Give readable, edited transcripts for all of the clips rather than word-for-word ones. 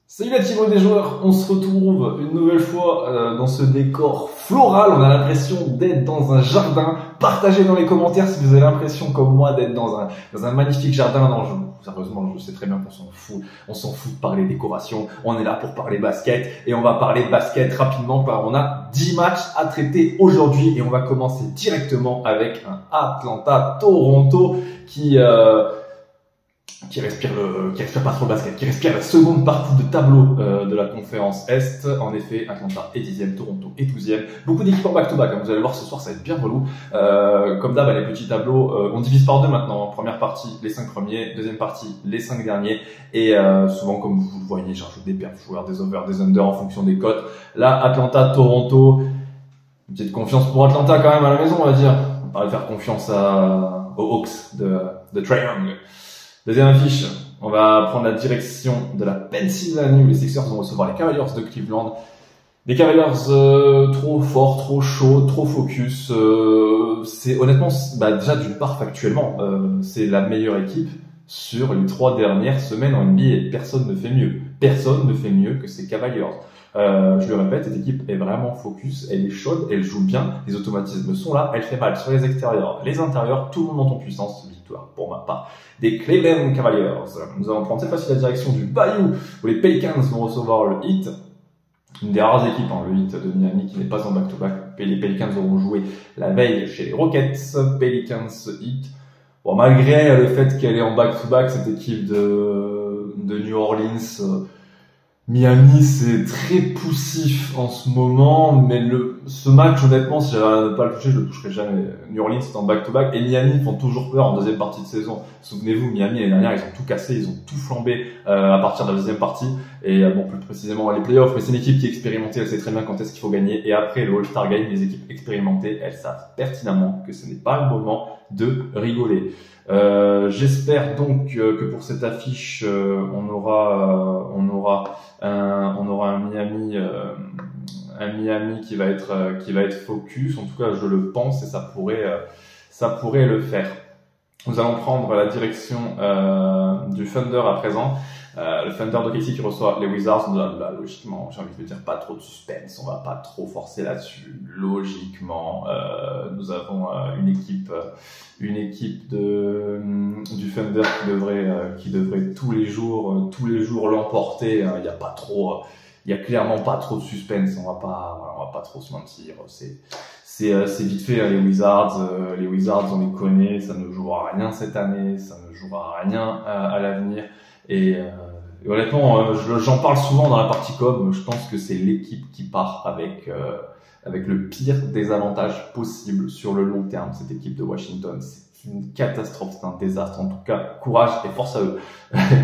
Salut la team des joueurs, on se retrouve une nouvelle fois dans ce décor floral. On a l'impression d'être dans un jardin. Partagez dans les commentaires si vous avez l'impression comme moi d'être dans un magnifique jardin. Non, sérieusement, je sais très bien qu'on s'en fout. On s'en fout de parler décoration. On est là pour parler basket et on va parler basket rapidement car on a 10 matchs à traiter aujourd'hui et on va commencer directement avec un Atlanta-Toronto qui respire pas trop le basket, qui respire la seconde partie de tableau de la conférence Est. En effet, Atlanta est 10e, Toronto est 12e. Beaucoup d'équipes en back-to-back, hein. Vous allez voir ce soir, ça va être bien relou. Comme d'hab, les petits tableaux, on divise par deux maintenant. Première partie, les 5 premiers. Deuxième partie, les 5 derniers. Et souvent, comme vous le voyez, j'ajoute des perfs joueurs, des overs, des unders en fonction des cotes. Là, Atlanta, Toronto, une petite confiance pour Atlanta quand même à la maison, on va dire. On va faire confiance aux Hawks de Trae Young. Deuxième affiche, on va prendre la direction de la Pennsylvanie où les Sixers vont recevoir les Cavaliers de Cleveland. Des Cavaliers trop forts, trop chauds, trop focus. C'est honnêtement, déjà d'une part factuellement, c'est la meilleure équipe sur les 3 dernières semaines en NBA et personne ne fait mieux. Personne ne fait mieux que ces Cavaliers. Je le répète, cette équipe est vraiment focus, elle est chaude, elle joue bien, les automatismes sont là, elle fait mal sur les extérieurs, les intérieurs, tout le monde monte en puissance. Victoire pour ma part des Cleveland Cavaliers. Nous allons prendre cette fois-ci la direction du Bayou où les Pelicans vont recevoir le Heat. Une des rares équipes, le Heat de Miami qui n'est pas en back-to-back. Les Pelicans auront joué la veille chez les Rockets. Pelicans Heat. Bon, malgré le fait qu'elle est en back-to-back, cette équipe de New Orleans, Miami, c'est très poussif en ce moment, mais ce match, honnêtement, si j'avais à ne pas le toucher, je le toucherais jamais. New Orleans est en back-to-back et Miami font toujours peur en deuxième partie de saison. Souvenez-vous, Miami, l'année dernière, ils ont tout cassé, ils ont tout flambé à partir de la deuxième partie. Et plus précisément les playoffs, mais c'est une équipe qui est expérimentée, elle sait très bien quand est-ce qu'il faut gagner. Et après le All-Star Game, les équipes expérimentées, elles savent pertinemment que ce n'est pas le moment de rigoler. J'espère donc que pour cette affiche, on aura un Miami qui va être focus. En tout cas, je le pense et ça pourrait le faire. Nous allons prendre la direction du Thunder à présent. Le Thunder de KC qui reçoit les Wizards. Là, logiquement, j'ai envie de dire pas trop de suspense. On va pas trop forcer là-dessus. Logiquement, nous avons une équipe du Thunder qui devrait tous les jours l'emporter. Il y a clairement pas trop de suspense. On va pas trop se mentir. C'est vite fait, les Wizards, on les connaît. Ça ne jouera rien cette année. Ça ne jouera rien à l'avenir. Et honnêtement, j'en parle souvent dans la partie com. Je pense que c'est l'équipe qui part avec le pire désavantage possible sur le long terme. Cette équipe de Washington, c'est une catastrophe, c'est un désastre. En tout cas, courage et force à eux.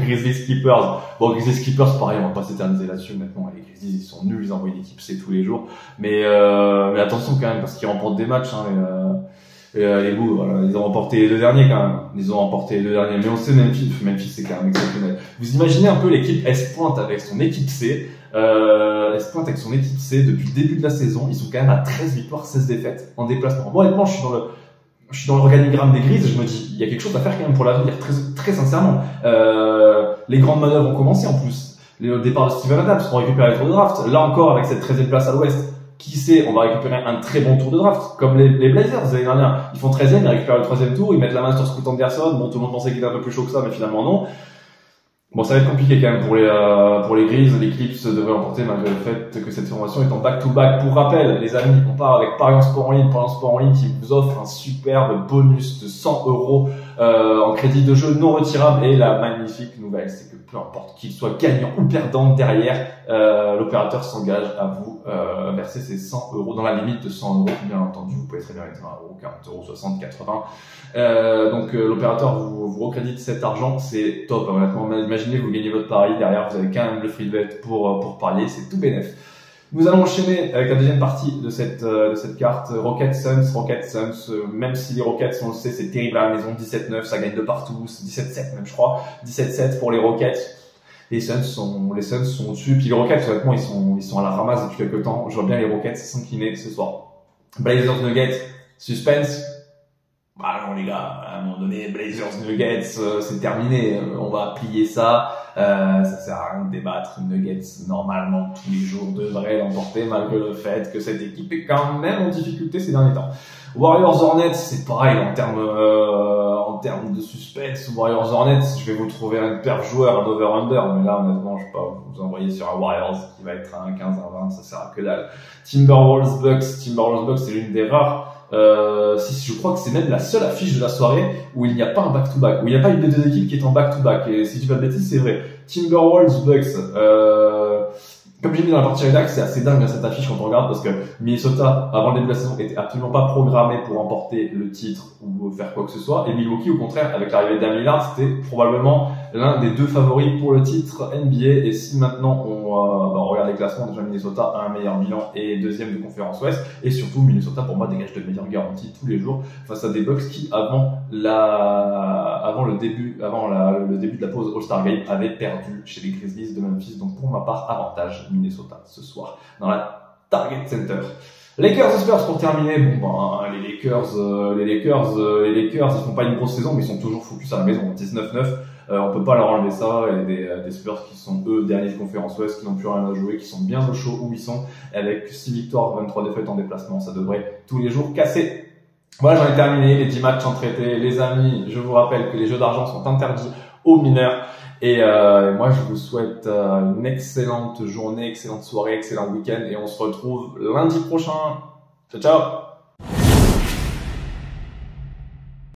Grizzlies Clippers. Bon, Grizzlies Clippers, pareil, on va pas s'éterniser là-dessus. Honnêtement, les Grizzlies, ils sont nuls, ils envoient une équipe, c'est tous les jours. Mais attention quand même, parce qu'ils remportent des matchs. Les Bulls, voilà, ils ont remporté les 2 derniers quand même. Mais on sait Memphis c'est quand même exceptionnel. Vous imaginez un peu l'équipe S-Pointe avec son équipe C. S-Pointe avec son équipe C depuis le début de la saison. Ils sont quand même à 13 victoires, 16 défaites en déplacement. Moi, honnêtement, je suis dans l'organigramme des Grises. Je me dis, il y a quelque chose à faire quand même pour l'avenir. Très, très sincèrement. Les grandes manœuvres ont commencé en plus. Le départ de Steven Adams, on récupère les tours de draft. Là encore, avec cette 13e place à l'ouest. Qui sait, on va récupérer un très bon tour de draft, comme les Blazers l'année dernière. Ils font 13e, ils récupèrent le 3e tour, ils mettent la main sur Scoot Anderson. Bon, tout le monde pensait qu'il était un peu plus chaud que ça, mais finalement non. Bon, ça va être compliqué quand même pour les Grizzlies. Les Clips devraient emporter malgré le fait que cette formation est en back-to-back. Pour rappel, les amis, on part avec Parions Sport en ligne qui vous offre un superbe bonus de 100 € en crédit de jeu non retirable. Et la magnifique nouvelle, c'est que peu importe qu'il soit gagnant ou perdant derrière, l'opérateur s'engage à vous verser ces 100 € dans la limite de 100 €. Bien entendu, vous pouvez très bien mettre 20 €, 40 €, 60, 80. Donc l'opérateur vous recrédite cet argent, c'est top. Honnêtement, imaginez vous gagnez votre pari, derrière vous avez quand même le free bet pour parier, c'est tout bénef. Nous allons enchaîner avec la deuxième partie de cette carte. Rockets Suns, même si les Rockets, on le sait, c'est terrible à la maison, 17-9, ça gagne de partout, 17-7 même je crois, 17-7 pour les Rockets. Les Suns sont au-dessus, puis les Rockets, honnêtement, ils sont à la ramasse depuis quelques temps. Je vois bien les Rockets s'incliner ce soir. Blazers Nuggets, suspense. Bah non les gars, à un moment donné, Blazers Nuggets, c'est terminé. On va plier ça. Ça sert à rien de débattre. Nuggets, normalement, tous les jours, devraient l'emporter, malgré le fait que cette équipe est quand même en difficulté ces derniers temps. Warriors Hornets, c'est pareil en termes de suspense. Warriors Hornets, je vais vous trouver un perf joueur, un over-under, mais là, honnêtement, je vais pas vous envoyer sur un Warriors qui va être à 1,15, 1,20, ça sert à que dalle. Timberwolves Bucks, c'est l'une des rares. Si je crois que c'est même la seule affiche de la soirée où il n'y a pas un back-to-back, où il n'y a pas une des deux équipes qui est en back-to-back. Et si je dis pas de bêtises, c'est vrai. Timberwolves Bucks, comme j'ai mis dans la partie rédac, c'est assez dingue cette affiche quand on regarde parce que Minnesota, avant le début de la saison, était absolument pas programmé pour remporter le titre ou faire quoi que ce soit. Et Milwaukee, au contraire, avec l'arrivée de Damian Lillard, c'était probablement l'un des deux favoris pour le titre NBA. Et si maintenant on regarde les classements, déjà Minnesota a un meilleur bilan et deuxième de conférence Ouest. Et surtout, Minnesota, pour moi, dégage de meilleures garanties tous les jours face à des Bucks qui, avant le début de la pause All-Star Game, avaient perdu chez les Grizzlies de Memphis. Donc pour ma part, avantage Minnesota ce soir dans la Target Center. Lakers et Spurs pour terminer. Les Lakers, ils font pas une grosse saison, mais ils sont toujours focus à la maison. 19-9, on peut pas leur enlever ça. Et des Spurs qui sont eux derniers de conférence Ouest, qui n'ont plus rien à jouer, qui sont bien au chaud où ils sont, avec 6 victoires, 23 défaites en déplacement. Ça devrait tous les jours casser. Voilà, j'en ai terminé. Les 10 matchs sont traités. Les amis, je vous rappelle que les jeux d'argent sont interdits aux mineurs. Et moi, je vous souhaite une excellente journée, excellente soirée, excellent week-end. Et on se retrouve lundi prochain. Ciao, ciao!